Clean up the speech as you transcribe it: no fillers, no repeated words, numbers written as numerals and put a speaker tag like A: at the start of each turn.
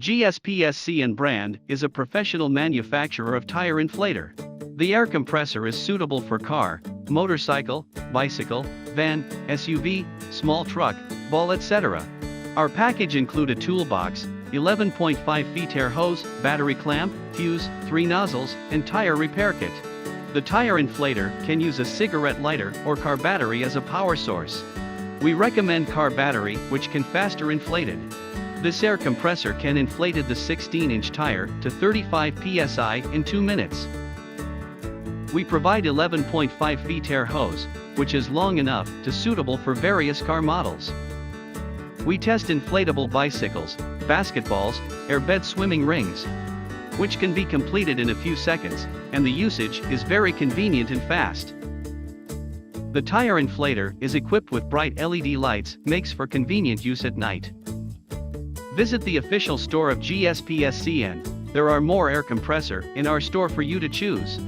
A: GSPSCN brand is a professional manufacturer of tire inflator. The air compressor is suitable for car, motorcycle, bicycle, van, SUV, small truck, ball, etc. Our package include a toolbox, 11.5 feet air hose, battery clamp, fuse, 3 nozzles, and tire repair kit. The tire inflator can use a cigarette lighter or car battery as a power source. We recommend car battery, which can faster inflated. This air compressor can inflated the 16-inch tire to 35 psi in 2 minutes. We provide 11.5 feet air hose, which is long enough to suitable for various car models. We test inflatable bicycles, basketballs, airbed swimming rings, which can be completed in a few seconds, and the usage is very convenient and fast. The tire inflator is equipped with bright LED lights, makes for convenient use at night. Visit the official store of GSPSCN. There are more air compressor in our store for you to choose.